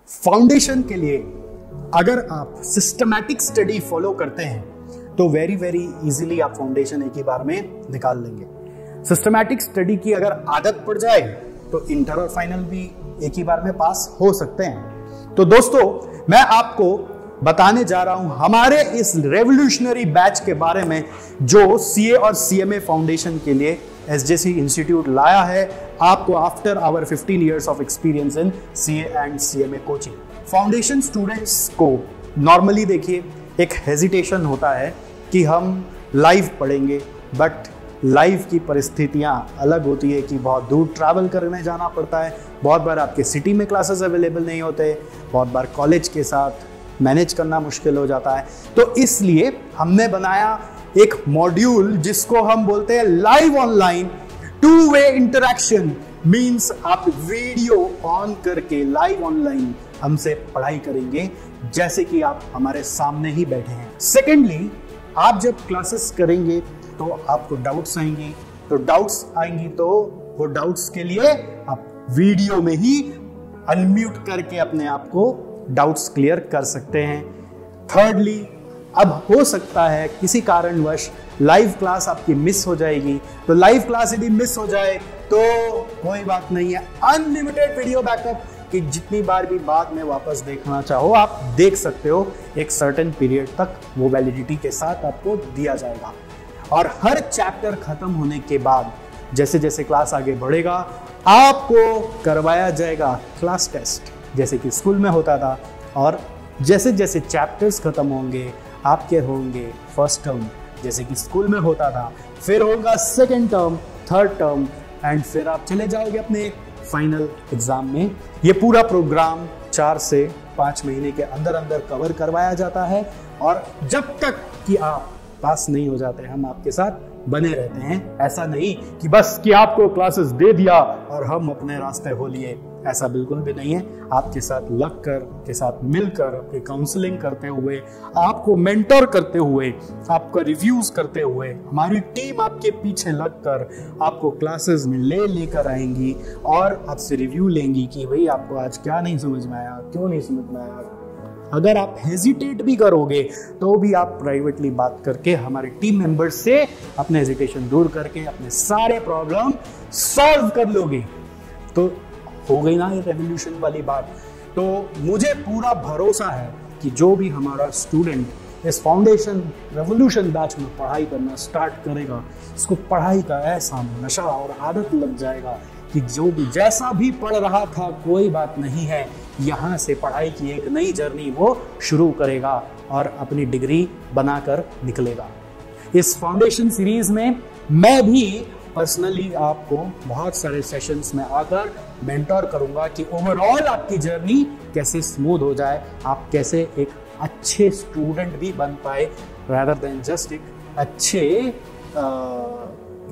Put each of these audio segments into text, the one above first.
Foundation के लिए अगर आप सिस्टमैटिक स्टडी फॉलो करते हैं तो वेरी वेरी इजीली आप फाउंडेशन एक ही बार में निकाल लेंगे। सिस्टमैटिक स्टडी की अगर आदत पड़ जाए तो इंटर और फाइनल भी एक ही बार में पास हो सकते हैं। तो दोस्तों, मैं आपको बताने जा रहा हूं हमारे इस रेवोल्यूशनरी बैच के बारे में जो सीए और सीएमए फाउंडेशन के लिए एसजेसी इंस्टीट्यूट लाया है आपको after our 15 years of experience in CA and CMA coaching. Foundation students को नॉर्मली देखिए एक हेजिटेशन होता है कि हम लाइव पढ़ेंगे, बट लाइव की परिस्थितियां अलग होती है कि बहुत दूर ट्रैवल करने जाना पड़ता है, बहुत बार आपके सिटी में क्लासेस अवेलेबल नहीं होते, बहुत बार कॉलेज के साथ मैनेज करना मुश्किल हो जाता है। तो इसलिए हमने बनाया एक मॉड्यूल जिसको हम बोलते हैं live online two way interaction. Means आप वीडियो ऑन करके लाइव ऑनलाइन हमसे पढ़ाई करेंगे जैसे कि आप हमारे सामने ही बैठे हैं। सेकेंडली, आप जब क्लासेस करेंगे तो आपको डाउट्स आएंगी तो वो डाउट्स के लिए आप वीडियो में ही अनम्यूट करके अपने आप को डाउट्स क्लियर कर सकते हैं। थर्डली, अब हो सकता है किसी कारणवश लाइव क्लास आपकी मिस हो जाएगी, तो लाइव क्लास यदि मिस हो जाए तो कोई बात नहीं है, अनलिमिटेड वीडियो बैकअप कि जितनी बार भी बाद में वापस देखना चाहो आप देख सकते हो। एक सर्टेन पीरियड तक वो वैलिडिटी के साथ आपको दिया जाएगा। और हर चैप्टर खत्म होने के बाद जैसे जैसे क्लास आगे बढ़ेगा आपको करवाया जाएगा क्लास टेस्ट, जैसे कि स्कूल में होता था। और जैसे जैसे चैप्टर्स खत्म होंगे आपके होंगे फर्स्ट टर्म जैसे कि स्कूल में होता था, फिर होगा second term, third term, and फिर आप चले जाओगे अपने फाइनल एग्जाम में। ये पूरा प्रोग्राम 4 से 5 महीने के अंदर अंदर कवर करवाया जाता है और जब तक कि आप पास नहीं हो जाते हम आपके साथ बने रहते हैं। ऐसा नहीं कि बस कि आपको क्लासेस दे दिया और हम अपने रास्ते हो लिए, ऐसा बिल्कुल भी नहीं है। आपके साथ लग कर, के साथ मिलकर, आपकी काउंसलिंग करते हुए, आपको मेंटर करते हुए, आपका रिव्यूज करते हुए, हमारी टीम आपके पीछे लगकर आपको क्लासेस में लेकर आएंगी और आपसे रिव्यू लेंगी कि भाई आपको आज क्या नहीं समझ में आया, क्यों नहीं समझ में आया। अगर आप हेजिटेट भी करोगे तो भी आप प्राइवेटली बात करके हमारे टीम मेंबर्स से अपने हेजिटेशन दूर करके अपने सारे प्रॉब्लम सॉल्व कर लोगे। तो हो गई ना ये रेवोल्यूशन वाली बात। तो मुझे पूरा भरोसा है कि जो भी हमारा स्टूडेंट इस फाउंडेशन रेवोल्यूशन बैच में पढ़ाई करना स्टार्ट करेगा, इसको पढ़ाई का ऐसा नशा और आदत लग जाएगा कि जो भी जैसा भी पढ़ रहा था कोई बात नहीं है, यहाँ से पढ़ाई की एक नई जर्नी वो शुरू करेगा और अपनी डिग्री बनाकर निकलेगा। इस फाउंडेशन सीरीज में मैं भी पर्सनली आपको बहुत सारे सेशंस में आकर मेंटर करूंगा कि ओवरऑल आपकी जर्नी कैसे स्मूथ हो जाए, आप कैसे एक अच्छे स्टूडेंट भी बन पाए रादर देन जस्ट एक अच्छे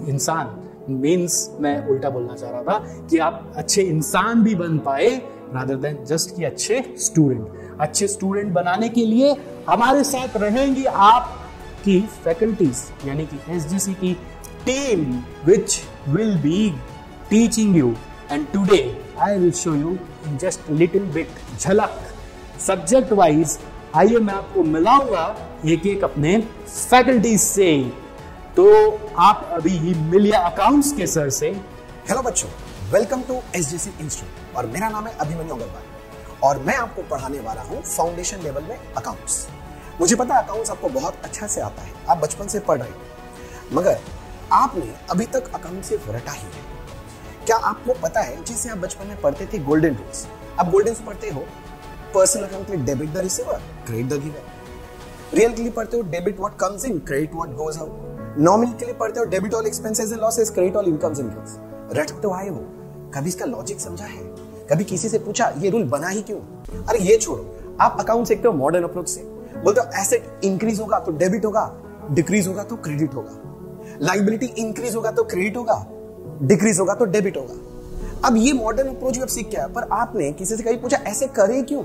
इंसान। मीन्स मैं उल्टा बोलना चाह रहा था कि आप अच्छे इंसान भी बन पाए रादर देन जस्ट कि अच्छे स्टूडेंट। अच्छे स्टूडेंट बनाने के लिए हमारे साथ रहेंगी आपकी फैकल्टीज, यानी कि एसजीसी की team which will be teaching you, and today I will show you in just a little bit झलक सब्जेक्ट वाइज। आइए मैं आपको मिलाऊंगा एक एक अपने फैकल्टीज से। तो आप अभी ही मिलिए अकाउंट्स के सर से। हेलो बच्चों, वेलकम टू एसजीसी इंस्टीट्यूट और मेरा नाम है अभिमन्यु अग्रवाल और मैं आपको पढ़ाने वाला हूँ फाउंडेशन लेवल में अकाउंट्स। मुझे पता है अकाउंट्स आपको बहुत अच्छा से आता है, आप बचपन से पढ़ रहे हो, मगर आपने अभी तक अकाउंट सिर्फ रटा ही है। क्या आपको पता है जैसे आप बचपन में पढ़ते थे गोल्डन रूल्स, आप गोल्डन रूल्स पढ़ते हो पर्सनल अकाउंट में debit the receiver, credit the giver. Real के लिए पढ़ते हो debit what comes in, credit what goes out. Nominal के लिए पढ़ते हो debit all expenses and losses, credit all incomes and gains. रटते तो आए हो, कभी इसका लॉजिक समझा है? कभी किसी से पूछा ये रूल बना ही क्यों? अरे ये छोड़ो, आप अकाउंट सीखते हो मॉडर्न अप्रोच से। बोलते हो एसेट इंक्रीज होगा तो डेबिट होगा, डिक्रीज होगा तो क्रेडिट होगा, लाइबिलिटी इंक्रीज होगा तो क्रेडिट होगा, डिक्रीज होगा तो डेबिट होगा। अब ये मॉडर्न अप्रोच भी आप सीख गया, पर आपने किसी से कहीं पूछा ऐसे करे क्यों?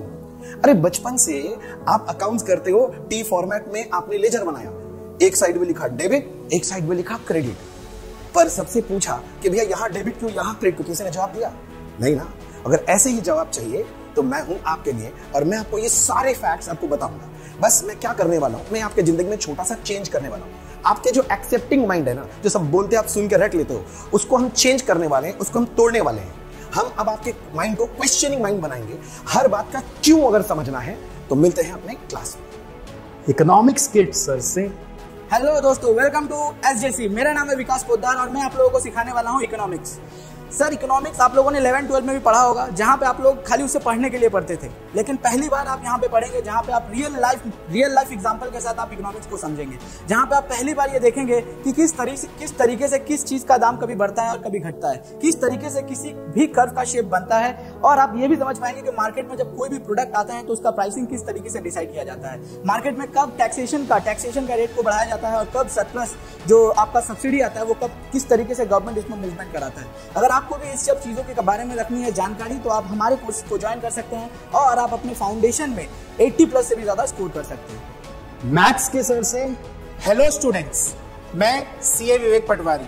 अरे बचपन से आप अकाउंट्स करते हो, टी फॉर्मेट में आपने लेजर बनाया, एक साइड में लिखा डेबिट, एक साइड में लिखा क्रेडिट। पर सबसे पूछा कि भैया यहाँ डेबिट क्यों, यहाँ क्रेडिट क्यों, किसी ने जवाब दिया? नहीं ना। अगर ऐसे ही जवाब चाहिए तो मैं हूं आपके लिए और मैं आपको ये सारे फैक्ट्स आपको बताऊंगा। बस मैं क्या करने वाला हूं, मैं आपके जिंदगी में छोटा सा चेंज करने वाला हूं। आपके जो एक्सेप्टिंग माइंड है ना, जो सब बोलते हैं आप सुन के रट लेते हो, उसको हम चेंज करने वाले हैं, उसको हम तोड़ने वाले हैं। हम अब आपके माइंड को क्वेश्चनिंग माइंड बनाएंगे। हर बात का क्यों अगर समझना है तो मिलते हैं अपने क्लास में। इकोनॉमिक्स किट सर से। हेलो दोस्तों, वेलकम टू एसजेसी। मेरा नाम है विकास पोद्दार और मैं आप लोगों को सिखाने वाला हूं इकोनॉमिक्स। सर, इकोनॉमिक्स आप लोगों ने 11-12 में भी पढ़ा होगा, जहां पे आप लोग खाली उसे पढ़ने के लिए पढ़ते थे। लेकिन पहली बार आप यहां पे पढ़ेंगे जहां पे आप रियल लाइफ एग्जांपल के साथ आप इकोनॉमिक्स को समझेंगे, जहां पे आप पहली बार ये देखेंगे कि किस तरीके से किस चीज का दाम कभी बढ़ता है और कभी घटता है, किस तरीके से किसी भी कर्व का शेप बनता है। और आप ये भी समझ पाएंगे कि मार्केट में जब कोई भी प्रोडक्ट आता है तो उसका प्राइसिंग किस तरीके से डिसाइड किया जाता है, मार्केट में कब टैक्सेशन का रेट को बढ़ाया जाता है और कब सरप्लस जो आपका सब्सिडी आता है वो कब किस तरीके से गवर्नमेंट इसमें मूवमेंट कराता है। अगर आपको भी इस सब चीजों के बारे में रखनी है जानकारी तो आप हमारे कोर्स को ज्वाइन कर सकते हैं और आप अपने फाउंडेशन में 80+ से भी ज्यादा स्कोर कर सकते हैं। मैथ्स के सर से। हेलो स्टूडेंट्स, मैं सीए विवेक पटवारी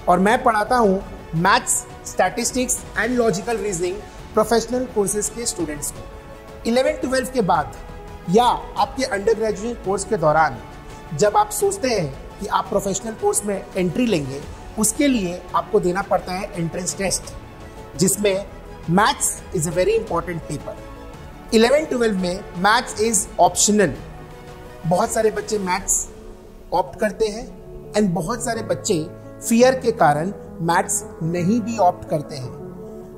और मैं पढ़ाता हूँ maths, statistics and logical reasoning professional courses के स्टूडेंट्स को। 11-12 के बाद या आपके अंडर ग्रेजुएट कोर्स के दौरान जब आप सोचते हैं कि आप प्रोफेशनल कोर्स में एंट्री लेंगे, उसके लिए आपको देना पड़ता है एंट्रेंस टेस्ट, जिसमें maths is a very important paper. 11-12 में मैथ्स इज ऑप्शनल। बहुत सारे बच्चे मैथ्स ऑप्ट करते हैं एंड बहुत सारे बच्चे फियर के कारण मैथ्स नहीं भी ऑप्ट करते हैं।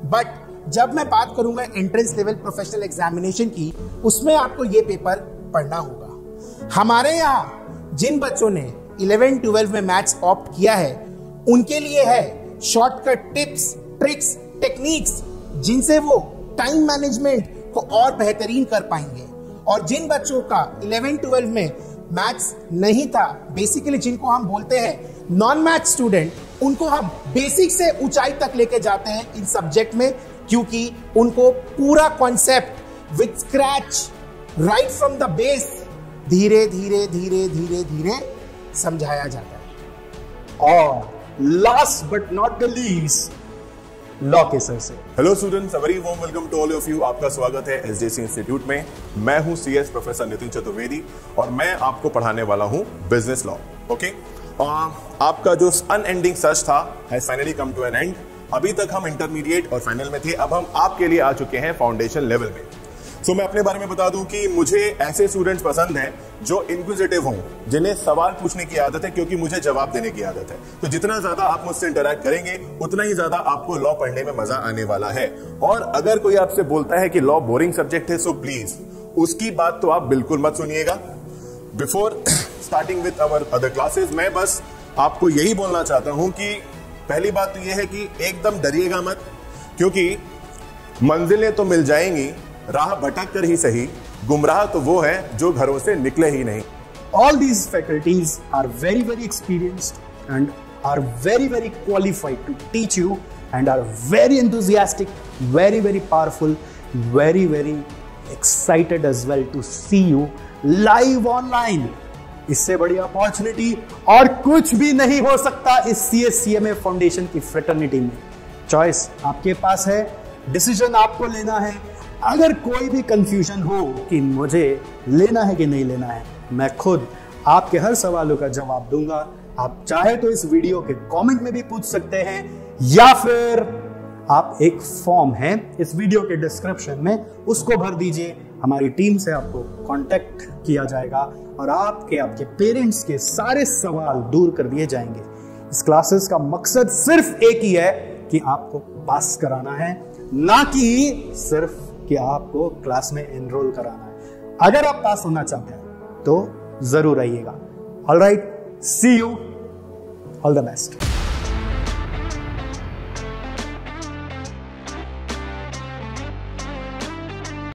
बट जब मैं बात करूंगा एंट्रेंस लेवल प्रोफेशनल एग्जामिनेशन की, उसमें आपको ये पेपर पढ़ना होगा। हमारे यहाँ जिन बच्चों ने 11-12 में मैथ्स ऑप्ट किया है उनके लिए है शॉर्टकट टिप्स, ट्रिक्स, टेक्निक्स, जिनसे वो टाइम मैनेजमेंट को और बेहतरीन कर पाएंगे। और जिन बच्चों का 11-12 में मैथ्स नहीं था, बेसिकली जिनको हम बोलते हैं नॉन मैथ स्टूडेंट, उनको हम बेसिक से ऊंचाई तक लेके जाते हैं इन सब्जेक्ट में, क्योंकि उनको पूरा concept with scratch right from the base धीरे धीरे धीरे धीरे धीरे समझाया जाता है। और last but not the least, law के सर से। Hello students, very warm welcome to all of you. आपका स्वागत है एसजेसी इंस्टीट्यूट में। मैं हूं सीएस प्रोफेसर नितिन चतुर्वेदी और मैं आपको पढ़ाने वाला हूं बिजनेस लॉ। ओके, आपका जो अनएंडिंग सर्च था has finally come to an end. अभी तक हम इंटरमीडिएट और फाइनल में थे, अब हम आपके लिए आ चुके हैं फाउंडेशन लेवल में। सो मैं अपने बारे में बता दूं कि मुझे ऐसे स्टूडेंट्स पसंद हैं जो इंक्विजिटिव हों, जिन्हें सवाल पूछने की आदत है, क्योंकि मुझे जवाब देने की आदत है। तो जितना ज्यादा आप मुझसे इंटरैक्ट करेंगे उतना ही ज्यादा आपको लॉ पढ़ने में मजा आने वाला है। और अगर कोई आपसे बोलता है कि लॉ बोरिंग सब्जेक्ट है, सो प्लीज उसकी बात तो आप बिल्कुल मत सुनिएगा। Before starting with our other classes, मैं बस आपको यही बोलना चाहता हूं कि पहली बात तो यह है कि एकदम डरिएगा मत, क्योंकि मंजिलें तो मिल जाएंगी, राह भटक कर ही सही, गुमराह तो वो है जो घरों से निकले ही नहीं। All these faculties are very, very experienced and are very, very qualified to teach you and are very enthusiastic, very, very powerful, very, very excited as well to see you live online. इससे बड़ी opportunity और कुछ भी नहीं हो सकता इस CSCMA foundation की फ्रेटर्निटी में। चॉइस आपके पास है, डिसीजन आपको लेना है। अगर कोई भी कंफ्यूजन हो कि मुझे लेना है कि नहीं लेना है, मैं खुद आपके हर सवालों का जवाब दूंगा। आप चाहे तो इस वीडियो के कमेंट में भी पूछ सकते हैं, या फिर आप एक फॉर्म है इस वीडियो के डिस्क्रिप्शन में, उसको भर दीजिए। हमारी टीम से आपको कांटेक्ट किया जाएगा और आपके पेरेंट्स के सारे सवाल दूर कर दिए जाएंगे। इस क्लासेस का मकसद सिर्फ एक ही है कि आपको पास कराना है, ना कि सिर्फ कि आपको क्लास में एनरोल कराना है। अगर आप पास होना चाहते हैं तो जरूर आइएगा। Alright, see you, all the best.